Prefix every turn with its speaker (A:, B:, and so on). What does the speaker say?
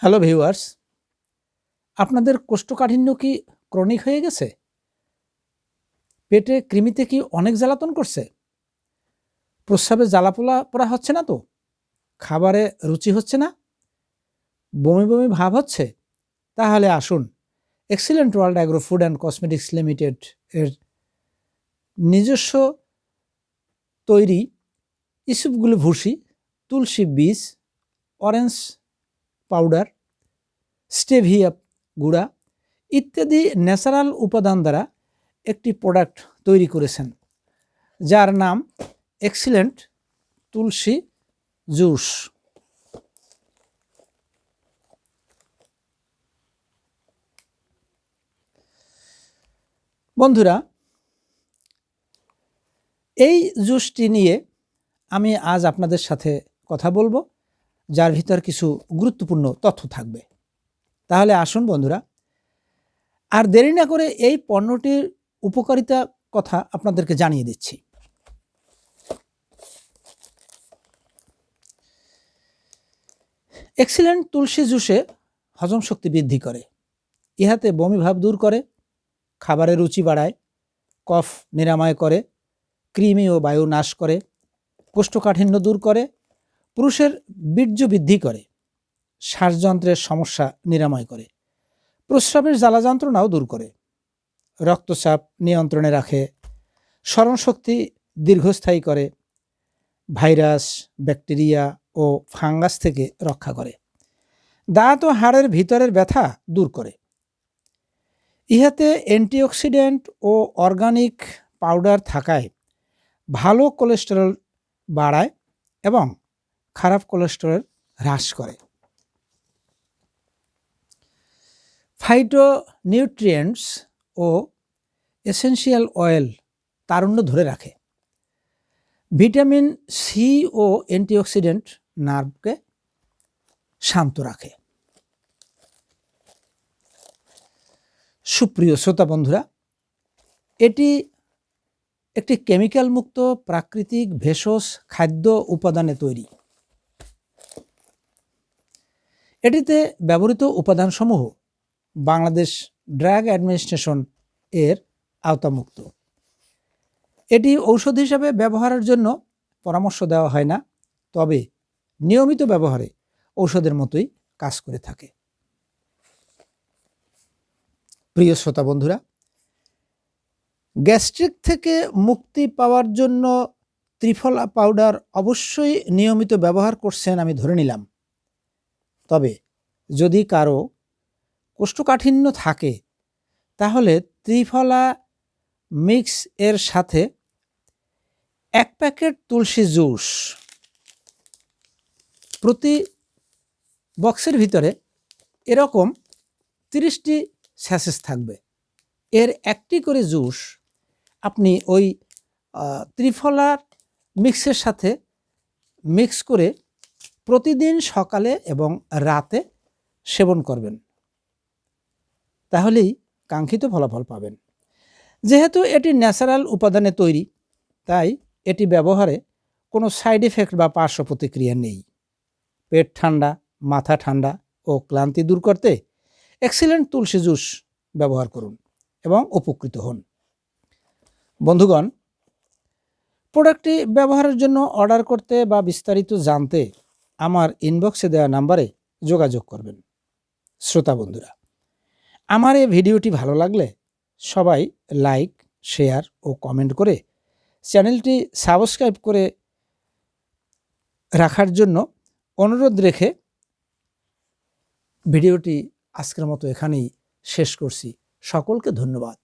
A: Hello viewers, আপনাদের কোষ্ঠকাঠিন্য কি ক্রনিক হয়ে গেছে? পেটে কৃমিতে কি অনেক জ্বালাতন করছে? প্রস্রাবে জ্বালাপোড়া পোড়া হচ্ছে না তো? খাবারে রুচি হচ্ছে না? বমি বমি ভাব হচ্ছে? তাহলে আসুন excellent world agro food and cosmetics limited এর নিজস্ব তৈরি ইসুপগুলো ভুসি, তুলসী বীজ, অরেঞ্জ পাউডার, স্টেভিয়া গুঁড়া ইত্যাদি ন্যাচারাল উপাদান দ্বারা একটি প্রোডাক্ট তৈরি করেছেন, যার নাম এক্সিলেন্ট তুলসী জুস। বন্ধুরা, এই জুসটি নিয়ে আমি আজ আপনাদের সাথে কথা বলবো, যার ভিতর কিছু গুরুত্বপূর্ণ তথ্য থাকবে। তাহলে আসুন বন্ধুরা, আর দেরি না করে এই পণ্যটির উপকারিতা কথা আপনাদেরকে জানিয়ে দিচ্ছি। এক্সিলেন্ট তুলসী জুসে হজম শক্তি বৃদ্ধি করে, ইহাতে বমি ভাব দূর করে, খাবারের রুচি বাড়ায়, কফ নিরাময় করে, কৃমি ও বায়ু নাশ করে, কোষ্ঠকাঠিন্য দূর করে, পুরুষের বীর্য বৃদ্ধি করে, শ্বাসযন্ত্রের সমস্যা নিরাময় করে, প্রস্রাবের জ্বালা যন্ত্রণাও দূর করে, রক্তচাপ নিয়ন্ত্রণে রাখে, স্মরণশক্তি দীর্ঘস্থায়ী করে, ভাইরাস, ব্যাকটেরিয়া ও ফাঙ্গাস থেকে রক্ষা করে, দাঁত ও হাড়ের ভিতরের ব্যথা দূর করে। ইহাতে অ্যান্টিঅক্সিডেন্ট ও অর্গানিক পাউডার থাকায় ভালো কোলেস্টেরল বাড়ায় এবং খারাপ কোলেস্টেরল হ্রাস করে। ফাইটোনিউট্রিয়েন্টস ও এসেনশিয়াল অয়েল তারুণ্য ধরে রাখে। ভিটামিন সি ও অ্যান্টিঅক্সিডেন্ট নার্ভকে শান্ত রাখে। সুপ্রিয় শ্রোতা বন্ধুরা, এটি একটি কেমিক্যাল মুক্ত প্রাকৃতিক ভেষজ খাদ্য উপাদানে তৈরি। এটিতে ব্যবহৃত উপাদানসমূহ বাংলাদেশ ড্রাগ অ্যাডমিনিস্ট্রেশন এর আওতামুক্ত। এটি ঔষধ হিসাবে ব্যবহারের জন্য পরামর্শ দেওয়া হয় না, তবে নিয়মিত ব্যবহারে ঔষধের মতোই কাজ করে থাকে। প্রিয় শ্রোতা বন্ধুরা, গ্যাস্ট্রিক থেকে মুক্তি পাওয়ার জন্য ত্রিফলা পাউডার অবশ্যই নিয়মিত ব্যবহার করছেন আমি ধরে নিলাম। তবে যদি কারো কোষ্ঠকাঠিন্য থাকে, তাহলে ত্রিফলা মিক্স এর সাথে 1 প্যাকেট তুলসী জুস, প্রতি বক্সের ভিতরে এরকম 30টি স্যাশেস থাকবে। এর একটি করে জুস আপনি ওই ত্রিফলার মিক্সের সাথে মিক্স করে প্রতিদিন সকালে এবং রাতে সেবন করবেন, তাহলেই কাঙ্ক্ষিত ফলাফল পাবেন। যেহেতু এটি ন্যাচারাল উপাদানে তৈরি, তাই এটি ব্যবহারে কোনো সাইড এফেক্ট বা পার্শ্ব প্রতিক্রিয়া নেই। পেট ঠান্ডা, মাথা ঠান্ডা ও ক্লান্তি দূর করতে এক্সিলেন্ট তুলসী জুস ব্যবহার করুন এবং উপকৃত হন। বন্ধুগণ, প্রোডাক্টটি ব্যবহারের জন্য অর্ডার করতে বা বিস্তারিত জানতে আমার ইনবক্সে দেওয়া নাম্বারে যোগাযোগ করবেন। শ্রোতা বন্ধুরা, আমার এই ভিডিওটি ভালো লাগলে সবাই লাইক, শেয়ার ও কমেন্ট করে চ্যানেলটি সাবস্ক্রাইব করে রাখার জন্য অনুরোধ রেখে ভিডিওটি আজকের মতো এখানেই শেষ করছি। সকলকে ধন্যবাদ।